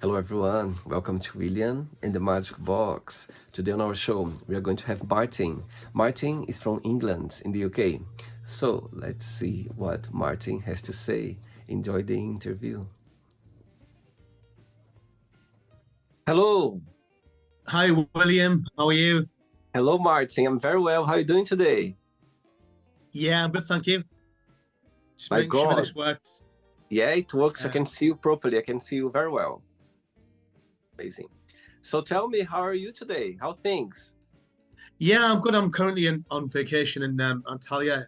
Hello, everyone. Welcome to William and the Magic Box. Today on our show, we are going to have Martin. Martin is from England in the UK. So let's see what Martin has to say. Enjoy the interview. Hello. Hi, William. How are you? Hello, Martin. I'm very well. How are you doing today? Yeah, I'm good, thank you. Just My making sure God. this works. Yeah, it works. I Uh, can see you properly. I can see you very well. Amazing. So tell me, how are you today? How things? yeah, I'm good. I'm currently on vacation in Antalya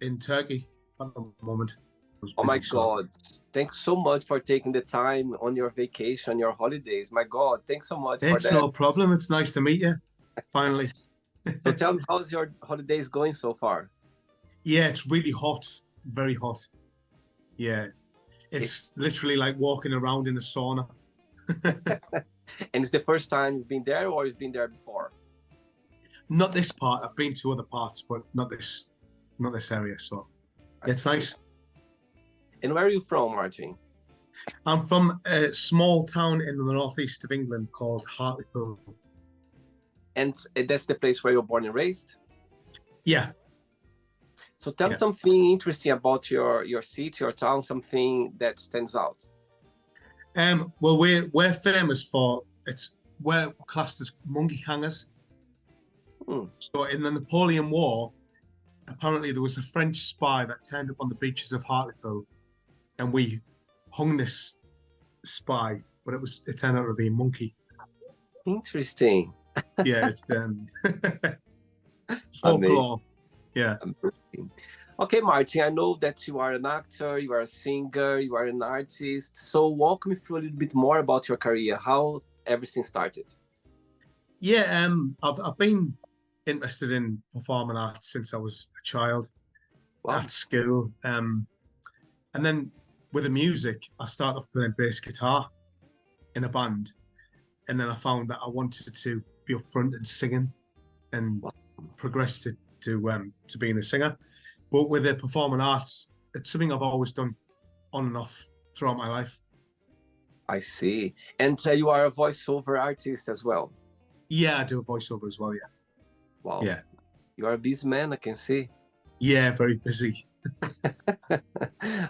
in Turkey at the moment. I was Oh my busy, so God. Thanks so much for taking the time on your vacation, your holidays. My God, thanks so much for it's that. no problem. It's nice to meet you. Finally. So tell me, how's your holidays going so far? Yeah, it's really hot. Very hot. Yeah, It, it's literally like walking around in a sauna. and it's the first time you've been there or you've been there before? Not this part. I've been to other parts, but not this area. So I yeah, it's see. nice. And where are you from, Martin? I'm from a small town in the northeast of England called Hartlepool. And that's the place where you're born and raised? Yeah, So tell me yeah. something interesting about your city, your town, something that stands out. Well, we're famous for we're classed as monkey hangers. Hmm, So in the Napoleon War, apparently there was a French spy that turned up on the beaches of Hartlepool, and we hung this spy, but it turned out to be a monkey. interesting. Yeah, it's Amazing. folklore. Yeah. Amazing. Okay, Martin, I know that you are an actor, you are a singer, you are an artist. So walk me through a little bit more about your career, how everything started. Yeah, I've been interested in performing arts since I was a child Wow, at school. And then with the music, I started off playing bass guitar in a band, and then I found that I wanted to be up front and singing, and wow, progressed to being a singer. But with the performing arts, it's something I've always done on and off throughout my life. I see. And you are a voiceover artist as well. Yeah, I do a voiceover as well. Yeah, Wow, yeah, you are a busy man, I can see. yeah. Very busy.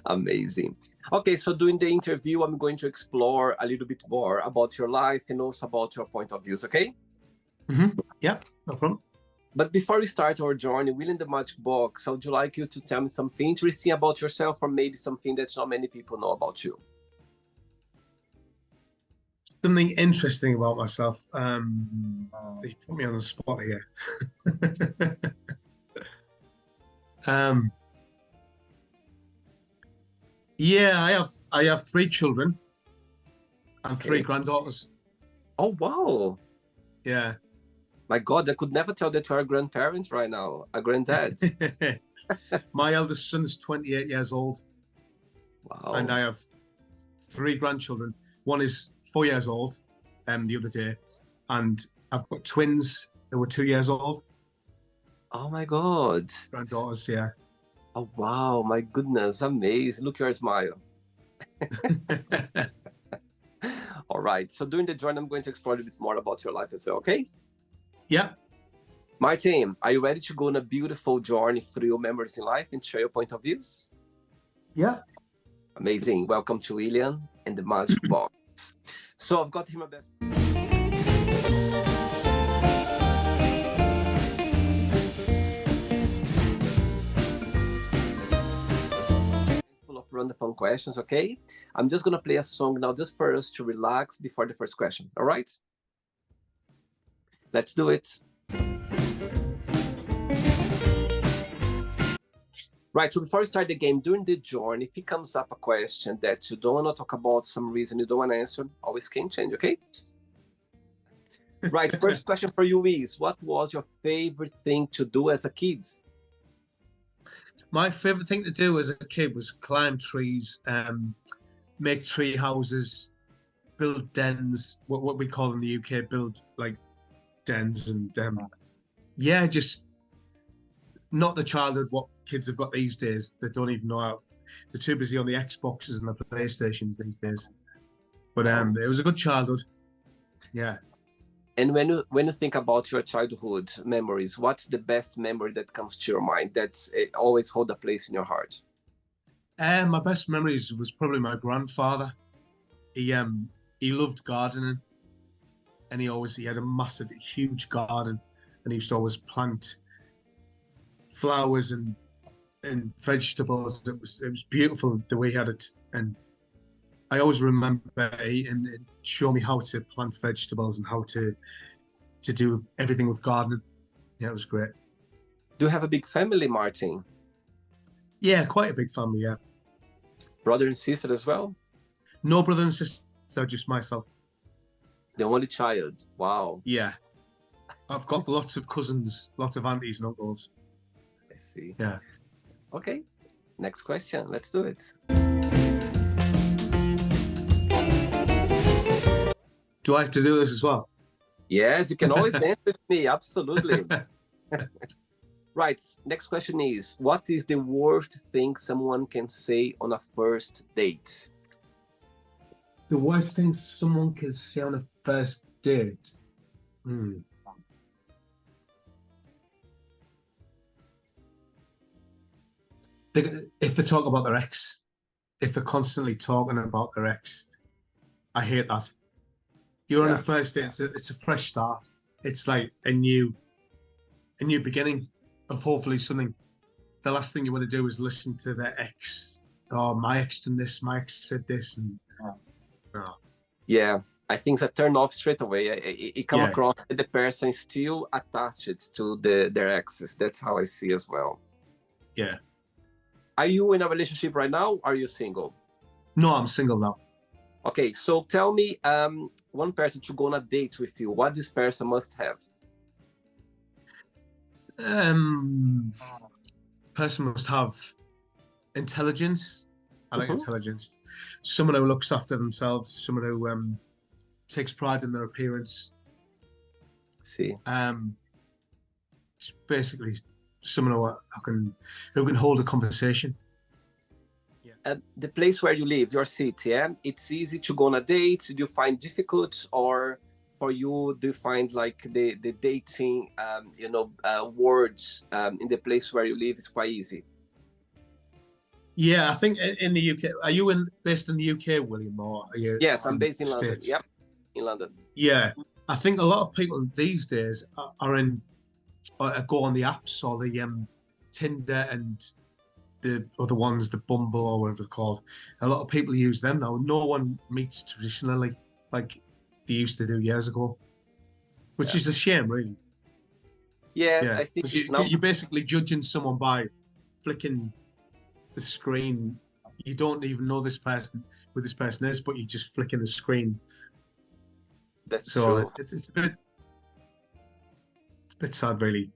Amazing. Okay, so during the interview, I'm going to explore a little bit more about your life and also about your point of views, okay? Yeah, no problem. But before we start our journey, William the Magic Box, I would like you to tell me something interesting about yourself or maybe something that not many people know about you. Something interesting about myself. You put me on the spot here. um, yeah, I have three children and three Okay. granddaughters. Oh, wow. Yeah. My God, I could never tell that you are a grandparent right now, a granddad. My eldest son is 28 years old, and Wow. I have three grandchildren. One is 4 years old, the other day, and I've got twins that were 2 years old, Oh, my God. granddaughters. Yeah. Oh, wow. My goodness. Amazing. Look your smile. All right. So during the journey, I'm going to explore a little bit more about your life as well, okay? Yeah. Martin, are you ready to go on a beautiful journey through your memories in life and share your point of views? Yeah. Amazing. Welcome to William and the Magic Box. So I've got him a best full of random questions, okay? I'm just gonna play a song now just for us to relax before the first question. All right? Let's do it. Right, so before we start the game, during the journey, if it comes up a question that you don't want to talk about, some reason you don't want to answer, always can change, okay? Right, first question for you is, what was your favorite thing to do as a kid? My favorite thing to do as a kid was climb trees, make tree houses, build dens, what we call in the UK, build like dens, and yeah, just not the childhood what kids have got these days. They don't even know how. They're too busy on the Xboxes and the PlayStations these days. But it was a good childhood. Yeah. And when you think about your childhood memories, what's the best memory that comes to your mind that's always hold a place in your heart? My best memories was probably my grandfather. He loved gardening, and he had a massive, huge garden, and he used to always plant flowers and vegetables. It was beautiful the way he had it, and I always remember eating and show me how to plant vegetables and how to do everything with gardening. Yeah, it was great. Do you have a big family, Martin? Yeah, quite a big family. Yeah, Brother and sister as well? no brother and sister, just myself. The only child. Wow. Yeah, I've got lots of cousins, lots of aunties and uncles. I see. Yeah. Okay. Next question. Let's do it. Do I have to do this as well? Yes, you can always dance with me. Absolutely. Right. Next question is, what is the worst thing someone can say on a first date? The worst thing someone can say on a first date. If they talk about their ex, if they're constantly talking about their ex, I hate that. You're on a first date, it's a fresh start. It's like a new beginning of hopefully something. The last thing you want to do is listen to their ex. Oh, my ex done this, my ex said this, and no. Yeah, I think it's a turn off straight away. It come across that the person is still attached to their exes. That's how I see as well. Yeah. Are you in a relationship right now? Or are you single? No, I'm single now. Okay, so tell me one person to go on a date with you. What this person must have? Person must have intelligence. I like intelligence. Someone who looks after themselves. Someone who takes pride in their appearance. See. It's basically someone who can hold a conversation. The place where you live, your city, it's easy to go on a date. Do you find difficult, or for you, do you find like the dating, words in the place where you live is quite easy? Yeah, I think in the UK. Are you based in the UK, William, or are you? Yes, I'm based in States? London. Yep, in London. Yeah, I think a lot of people these days go on the apps or the Tinder and the other ones, the Bumble or whatever it's called. A lot of people use them now. No one meets traditionally like they used to do years ago, which is a shame, really. Yeah, I think you're basically judging someone by flicking the screen. You don't even know this person, who this person is, but you're just flicking the screen. That's true. It's a bit sad, really.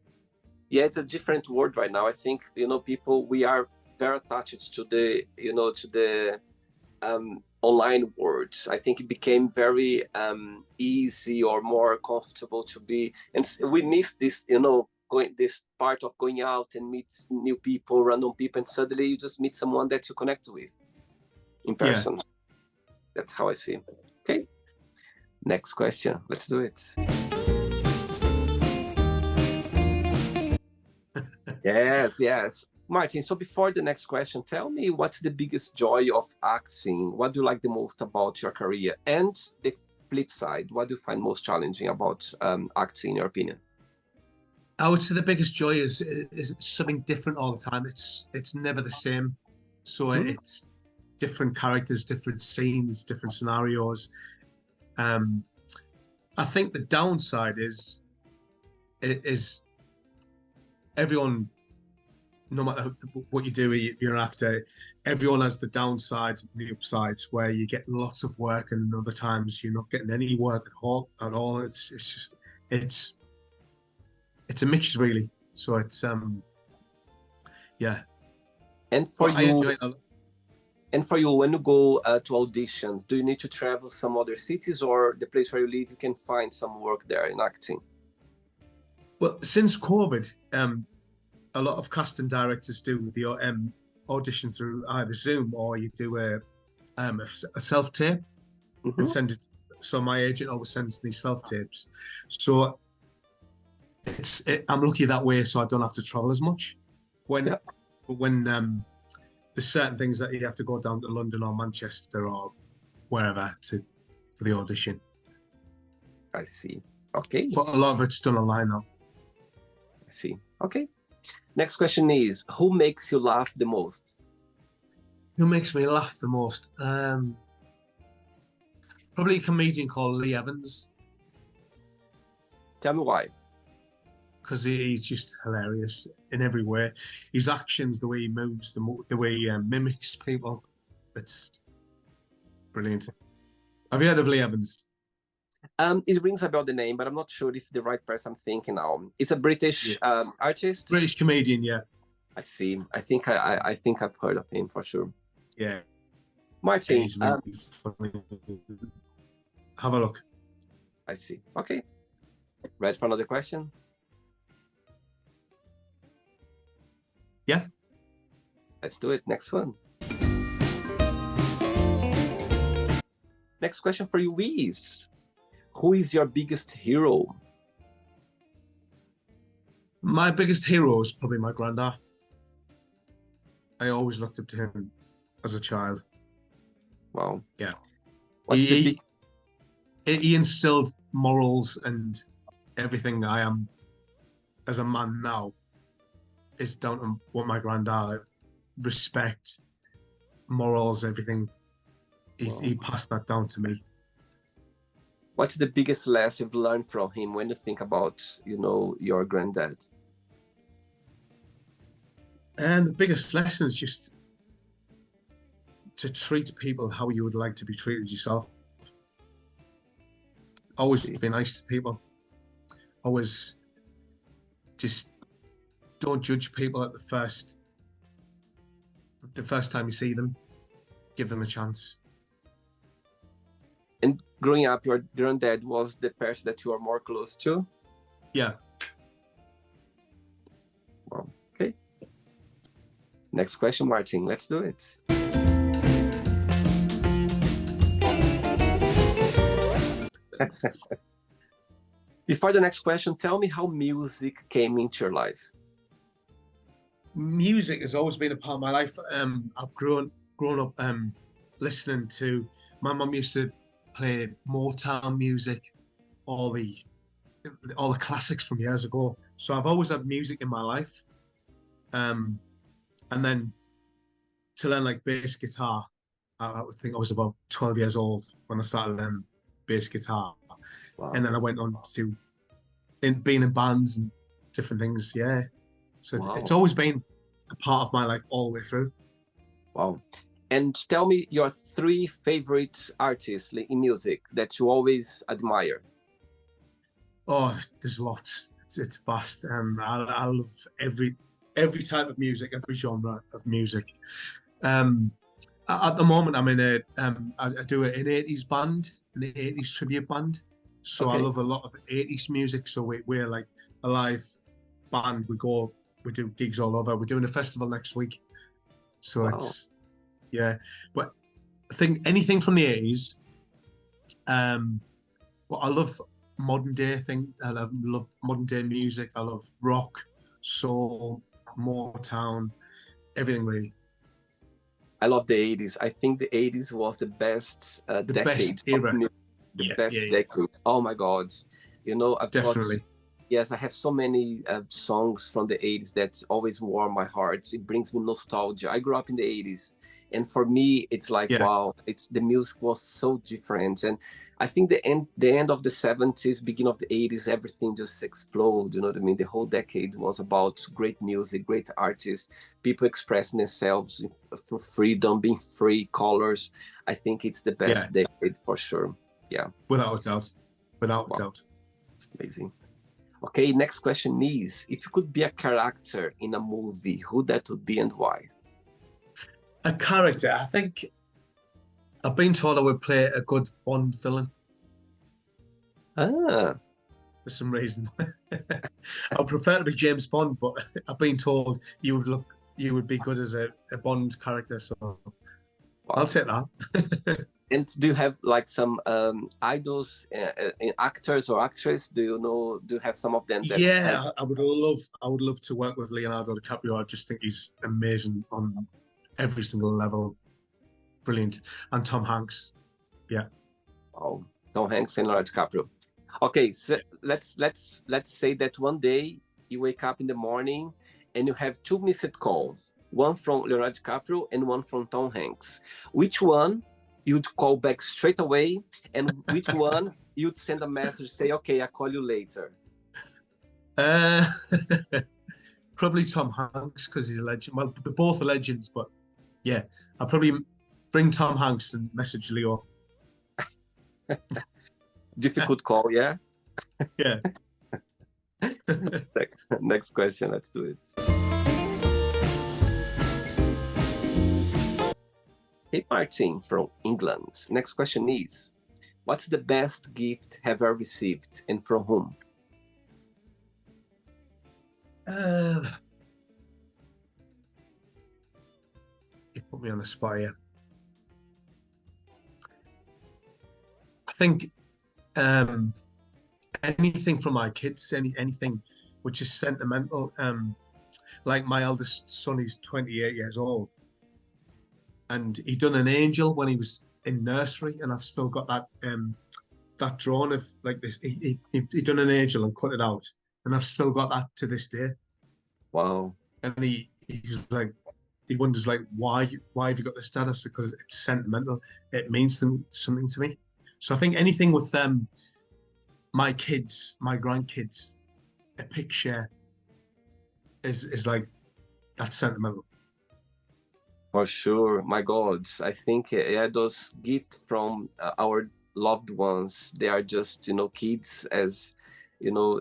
Yeah, it's a different world right now. I think people, we are very attached to the online world. I think it became very easy or more comfortable to be, and we miss this this part of going out and meet new people, random people, and suddenly you just meet someone that you connect with in person. Yeah. That's how I see. Okay, next question. Let's do it. Yes. Martin, so before the next question, tell me what's the biggest joy of acting? What do you like the most about your career? And the flip side, what do you find most challenging about acting, in your opinion? I would say the biggest joy is something different all the time. It's never the same. So it's different characters, different scenes, different scenarios. I think the downside is everyone, no matter what you do, you're an actor, everyone has the downsides and the upsides where you get lots of work and other times you're not getting any work at all. It's a mixture, really. So it's yeah. And for you, when you go to auditions, do you need to travel some other cities, or the place where you live, you can find some work there in acting? Well, since COVID, a lot of casting directors do the audition through either Zoom or you do a self-tape. and Mhm. send it. So my agent always sends me self tapes. So I'm lucky that way, so I don't have to travel as much. When Yeah, when there's certain things that you have to go down to London or Manchester or wherever to for the audition. I see. Okay, But a lot of it's done online now. I see. Okay. Next question is, who makes you laugh the most? Who makes me laugh the most? Probably a comedian called Lee Evans, Tell me why. because he's just hilarious in every way. His actions, the way he moves, the way he mimics people, it's brilliant. Have you heard of Lee Evans? It rings about the name, but I'm not sure if the right person I'm thinking now. It's a Yeah. British artist. British comedian, yeah. I see. I think I think I've heard of him for sure. Yeah, Martin, he's really funny. Have a look. I see. Okay. Ready for another question? Yeah. Let's do it. Next one. Next question for you is, who is your biggest hero? My biggest hero is probably my granddad. I always looked up to him as a child. Wow. Yeah. What's the He, big he instilled morals, and everything I am as a man now is down to what my granddad, respect, morals, everything. He passed that down to me. what's the biggest lesson you've learned from him when you think about, your granddad? And the biggest lesson is just to treat people how you would like to be treated yourself. Always See. be nice to people. Always just don't judge people at the first time you see them. Give them a chance. And growing up, your granddad was the person that you are more close to? Yeah. Wow. Okay. Next question, Martin. Let's do it. Before the next question, tell me how music came into your life. Music has always been a part of my life. I've grown up listening to. My mum used to play Motown music, all the classics from years ago. So I've always had music in my life. And then to learn like bass guitar, I think I was about 12 years old when I started learning bass guitar. Wow. And then I went on to being in bands and different things. Yeah. So Wow. it's always been a part of my life all the way through. Wow. And tell me your 3 favorite artists in music that you always admire. Oh, there's lots. It's vast. I love every type of music, every genre of music. At the moment, I'm in I do an 80s band, an 80s tribute band. So Okay. I love a lot of 80s music. So we're like a live band. We do gigs all over. We're doing a festival next week. So Wow. it's, yeah. But I think anything from the 80s. But I love modern day thing. I love modern day music. I love rock, soul, Motown, everything really. I love the 80s. I think the 80s was the best decade. Best era. The best decade. Oh my God. I've Definitely. Yes, I have so many songs from the 80s that always warm my heart. It brings me nostalgia. I grew up in the 80s. And for me, it's like, wow, the music was so different. And I think the end of the 70s, beginning of the 80s, everything just exploded. You know what I mean? The whole decade was about great music, great artists, people expressing themselves for freedom, being free, colors. I think it's the best decade for sure. Yeah. Without a doubt. Without a doubt. Amazing. Okay, next question is, if you could be a character in a movie, who that would be and why? A character, I think I've been told I would play a good Bond villain. Ah. For some reason. I prefer to be James Bond, but I've been told you would be good as a Bond character, so wow. I'll take that. And do you have like some idols, actors or actresses? Do you know? Do you have some of them that has? Yeah, I would love to work with Leonardo DiCaprio. I just think he's amazing on every single level. Brilliant. And Tom Hanks. Yeah. Oh, Tom Hanks and Leonardo DiCaprio. Okay, so let's say that one day you wake up in the morning and you have two missed calls, one from Leonardo DiCaprio and one from Tom Hanks. Which one you'd call back straight away, and which one you'd send a message say, "Okay, I'll call you later." Uh, probably Tom Hanks because he's a legend. Well, they're both legends, but yeah, I'll probably bring Tom Hanks and message Leo. Difficult call, yeah. Yeah. Next question, let's do it. Hey, Martin from England. Next question is, what's the best gift have ever received and from whom? You put me on the spot here. I think anything from my kids, anything which is sentimental. Like my eldest son, he's 28 years old, and he done an angel when he was in nursery, and I've still got that drawing of like this. He done an angel and cut it out, and I've still got that to this day. Wow. And he's like, he wonders like why have you got this status? Because it's sentimental. It means something to me. So I think anything with my kids, my grandkids, a picture is like that's sentimental. For sure, my God, I think yeah, those gifts from our loved ones, they are just kids. As you know,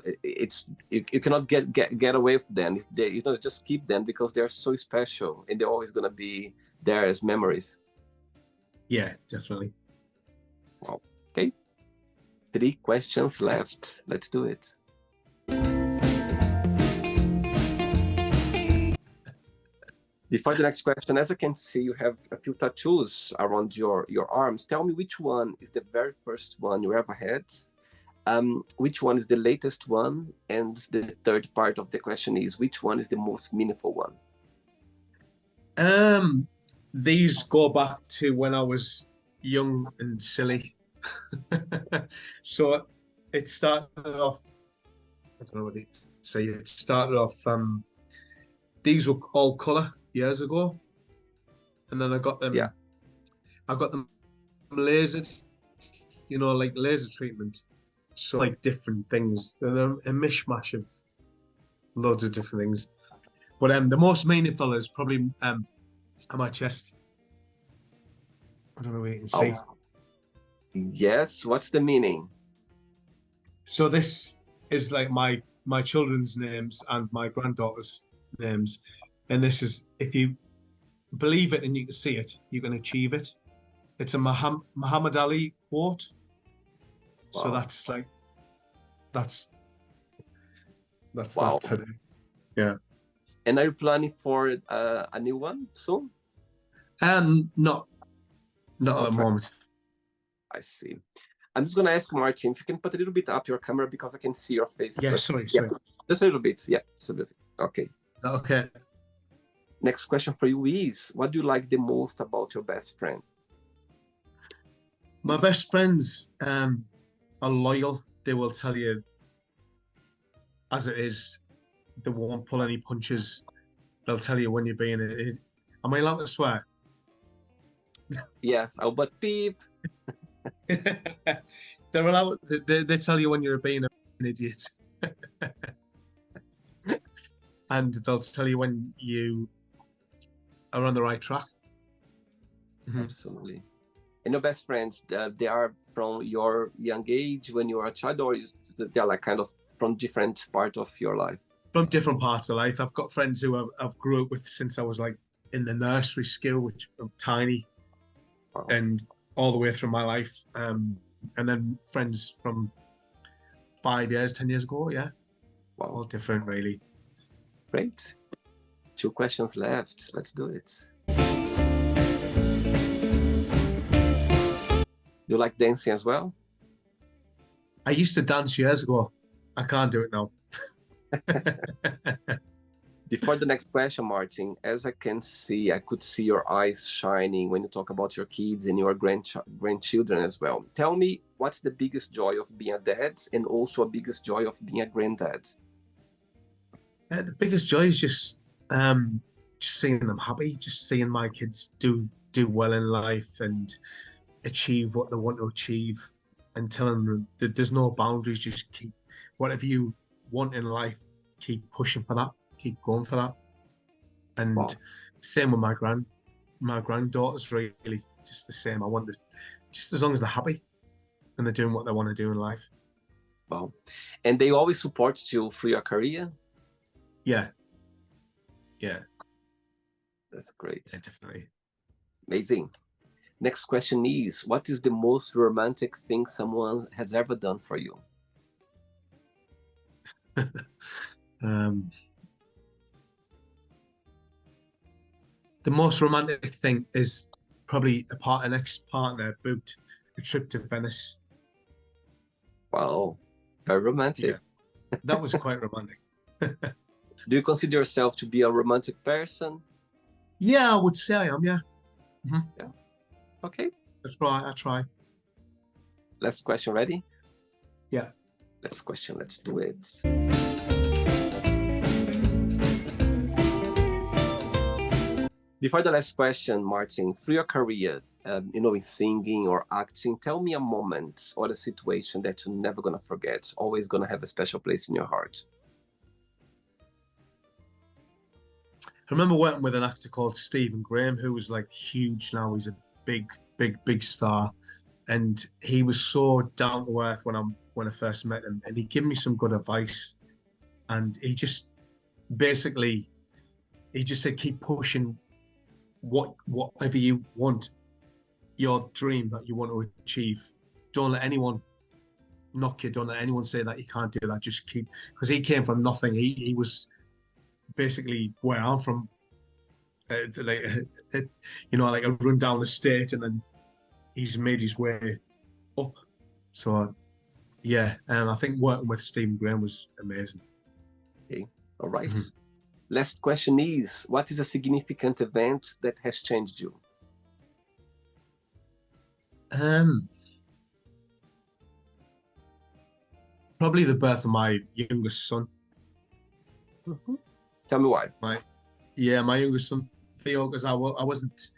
you cannot get away from them. They just keep them because they are so special and they're always gonna be there as memories. Yeah, definitely. Wow. Okay, 3 questions left. Let's do it. Before the next question, as I can see, you have a few tattoos around your arms. Tell me which one is the very first one you ever had, which one is the latest one, and the third part of the question is, which one is the most meaningful one? These go back to when I was young and silly. So it started off, I don't know what to say, it started off, these were all color years ago, and then I got them. Yeah. I got them lasered, like laser treatment. So like different things. They're a mishmash of loads of different things. But the most meaningful is probably on my chest. I don't know where you can see. Oh. Yes. What's the meaning? So this is like my children's names and my granddaughter's names. And this is, if you believe it and you can see it, you can achieve it. It's a Muhammad Ali quote. Wow. So that's wow. Today. Yeah. And are you planning for a new one soon? Not at the moment. I see. I'm just gonna ask Martin if you can put a little bit up your camera because I can see your face. Yeah, sorry. Just a little bit. Yeah, absolutely. Okay. Okay. Next question for you is, what do you like the most about your best friend? My best friends are loyal. They will tell you as it is. They won't pull any punches. They'll tell you when you're being it. Am I allowed to swear? Yes, oh, but beep. They're allowed. They tell you when you're being an idiot. And they'll tell you when you are on the right track. Absolutely. And your best friends, they are from your young age when you were a child, or they're like kind of from different part of your life? From different parts of life. I've got friends who I've grew up with since I was like in the nursery school, which I'm tiny, wow. And all the way through my life. And then friends from 5 years, 10 years ago, yeah. Wow. All different, really. Great. 2 questions left. Let's do it. Do you like dancing as well? I used to dance years ago. I can't do it now. Before the next question, Martin, as I can see, I could see your eyes shining when you talk about your kids and your grandchildren as well. Tell me, what's the biggest joy of being a dad and also a biggest joy of being a granddad? The biggest joy is just seeing them happy, just seeing my kids do well in life and achieve what they want to achieve, and telling them that there's no boundaries. Just keep whatever you want in life, keep pushing for that, keep going for that. Wow. And same with my granddaughters, really, just the same. I want this, just as long as they're happy and they're doing what they want to do in life. Wow. And they always support you through your career? Yeah, yeah, That's great. yeah, definitely. Amazing. Next question is, what is the most romantic thing someone has ever done for you? um, the most romantic thing is probably an ex-partner booked a trip to Venice. Wow, very romantic. Yeah, that was quite romantic. Do you consider yourself to be a romantic person? Yeah, I would say I am. Yeah. Yeah. Okay. I try. I try. Last question, ready? Yeah. Last question, let's do it. Before the last question, Martin, through your career, in singing or acting, tell me a moment or a situation that you're never gonna forget, always gonna have a special place in your heart. I remember working with an actor called Stephen Graham, who was like huge now. He's a big star, and he was so down to earth when I first met him, and he gave me some good advice, and he just basically he just said keep pushing whatever you want, your dream that you want to achieve. Don't let anyone knock you. Don't let anyone say that you can't do that. Just keep, because he came from nothing. He was basically where I'm from, like like a rundown estate, and then he's made his way up. So yeah, I think working with Stephen Graham was amazing. Okay, all right. Last question is, what is a significant event that has changed you? Probably the birth of my youngest son. Tell me why. My youngest son Theo, because I wasn't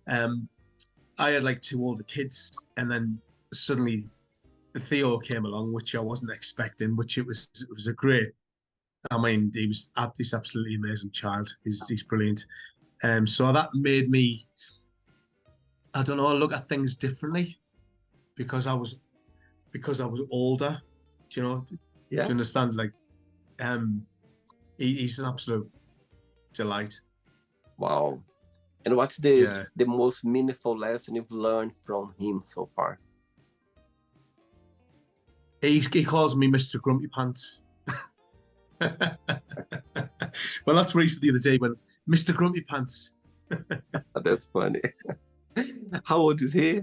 I had like two older kids, and then suddenly Theo came along, which I wasn't expecting. Which it was a great. I mean, he's absolutely amazing child. He's brilliant. So that made me, I don't know, look at things differently because I was older. Do you know? Do Yeah. you understand? Like, he's an absolute delight. Wow. And what's the most meaningful lesson you've learned from him so far? He calls me Mr. Grumpy Pants. Well, that's what he said the other day when Mr. Grumpy Pants. That's funny. How old is he?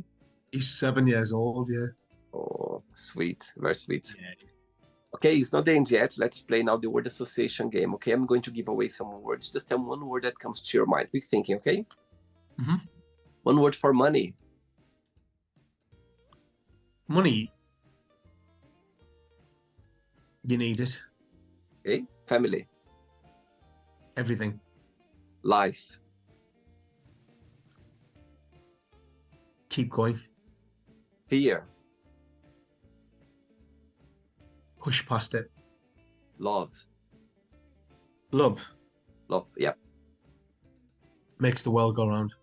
He's 7 years old, yeah. Oh, sweet. Very sweet. Yeah. Okay, it's not the end yet. Let's play now the word association game. Okay, I'm going to give away some words. Just tell one word that comes to your mind. Quick thinking, okay? One word for money. Money. You need it. Okay, family. Everything. Life. Keep going. Fear. Push past it. Love. Love. Love, yeah. Makes the world go round.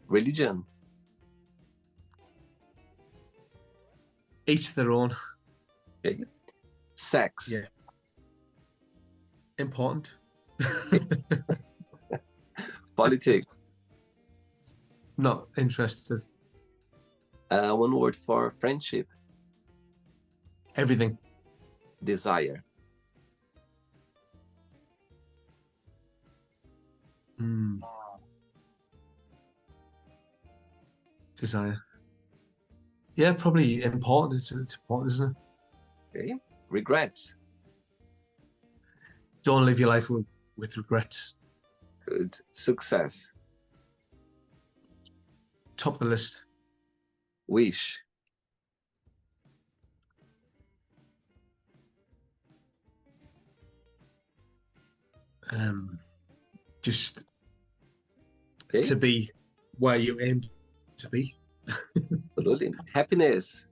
Religion. Each their own. Okay. Sex. Yeah. Important. Politics. Not interested. One word for friendship. Everything. Desire. Desire. Yeah, probably important. It's important, isn't it? Okay. Regrets. Don't live your life with regrets. Good. Success. Top of the list. Wish. Just Okay. to be where you aim to be. Absolutely. Happiness.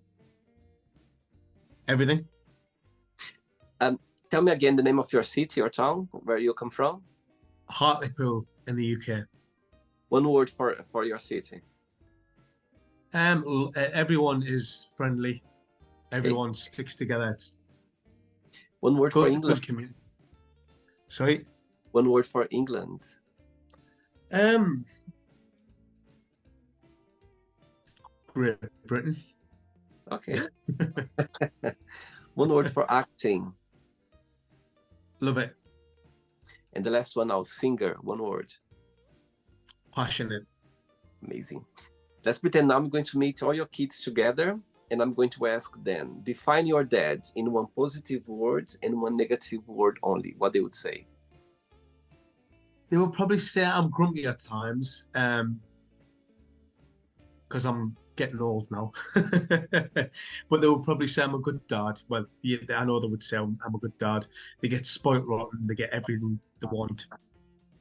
Everything. Tell me again the name of your city or town, where you come from. Hartlepool in the UK. One word for your city. Everyone is friendly. Everyone sticks together. It's One word for good England. community. Sorry. One word for England. Great Britain. Okay. One word for acting. Love it. And the last one now, singer. One word. Passionate. Amazing. Let's pretend now I'm going to meet all your kids together, and I'm going to ask them, define your dad in one positive word and one negative word only. What they would say. They will probably say I'm grumpy at times, because I'm getting old now. But they will probably say I'm a good dad. Well, yeah, I know they would say I'm a good dad. They get spoiled rotten. They get everything they want.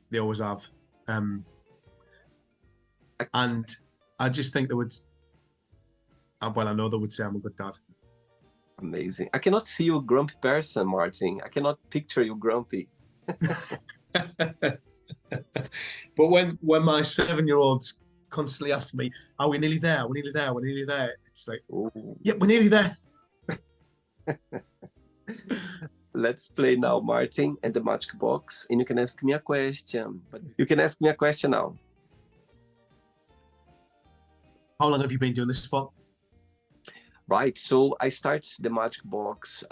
They always have. And I just think they would. Well, I know they would say I'm a good dad. Amazing. I cannot see you a grumpy person, Martin. I cannot picture you grumpy. But when my 7-year-olds constantly ask me, "Are we nearly there? We're nearly there. We're nearly there." It's like, Ooh. "Yeah, we're nearly there." Let's play now, Martin, and the magic box, and you can ask me a question. But you can ask me a question now. How long have you been doing this for? Right. So I started the magic box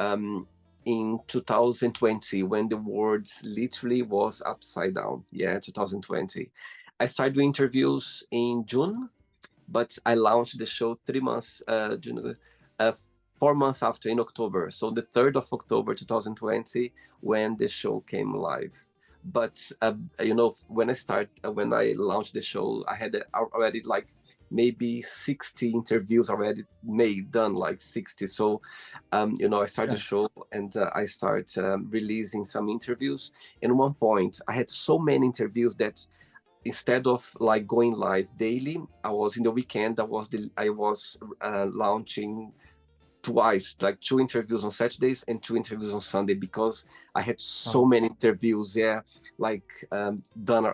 in 2020 when the world literally was upside down. Yeah, 2020. I started doing interviews in June, but I launched the show 4 months after, in October. So the 3rd of October 2020, when the show came live. But when I launched the show, I had already like maybe 60 interviews already done, like 60. So I started the show, and I started releasing some interviews. And at one point I had so many interviews that instead of like going live daily, I was in the weekend, I was launching twice, like 2 interviews on Saturdays and 2 interviews on Sunday, because I had so many interviews done,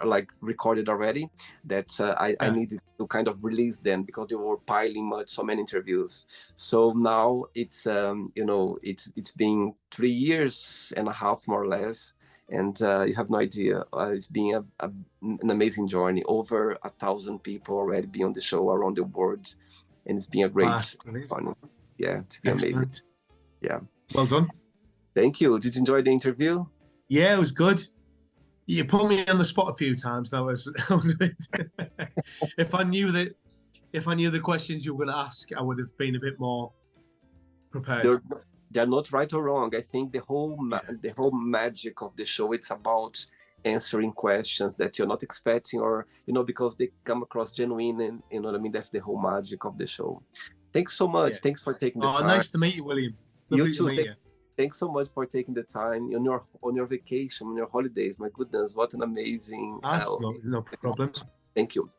like recorded already, that I needed to kind of release them because they were piling so many interviews. So now it's it's been 3 years and a half, more or less, and you have no idea. It's been an amazing journey. Over 1,000 people already be on the show around the world, and it's been a great journey. Yeah, it's been amazing. Yeah. Well done. Thank you. Did you enjoy the interview? Yeah, it was good. You put me on the spot a few times. That was a bit. If I knew the questions you were going to ask, I would have been a bit more prepared. They're not right or wrong. I think the whole magic of the show, it's about answering questions that you're not expecting, or because they come across genuine, and you know what I mean. That's the whole magic of the show. Thanks so much. Yeah. Thanks for taking the time. Nice to meet you, William. Lovely to meet you. Thanks so much for taking the time on your vacation, on your holidays. My goodness, what an amazing. No problem. Thank you.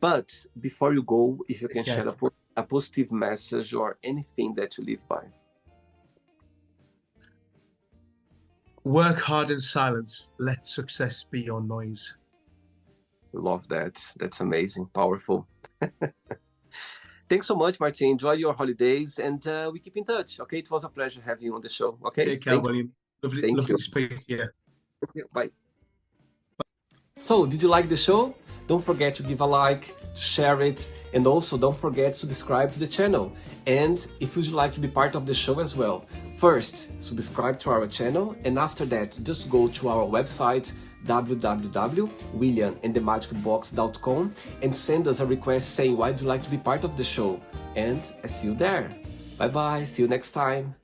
But before you go, if you can share a positive message or anything that you live by. Work hard in silence. Let success be your noise. Love that. That's amazing. Powerful. Thanks so much, Martin. Enjoy your holidays, and we keep in touch. Okay, it was a pleasure having you on the show. Okay, take care, William. Lovely to speak. Yeah. Bye. So, did you like the show? Don't forget to give a like, share it, and also don't forget to subscribe to the channel. And if you'd like to be part of the show as well, first subscribe to our channel, and after that, just go to our website www.williamandthemagicbox.com and send us a request saying why you'd like to be part of the show. and I see you there. Bye bye, see you next time.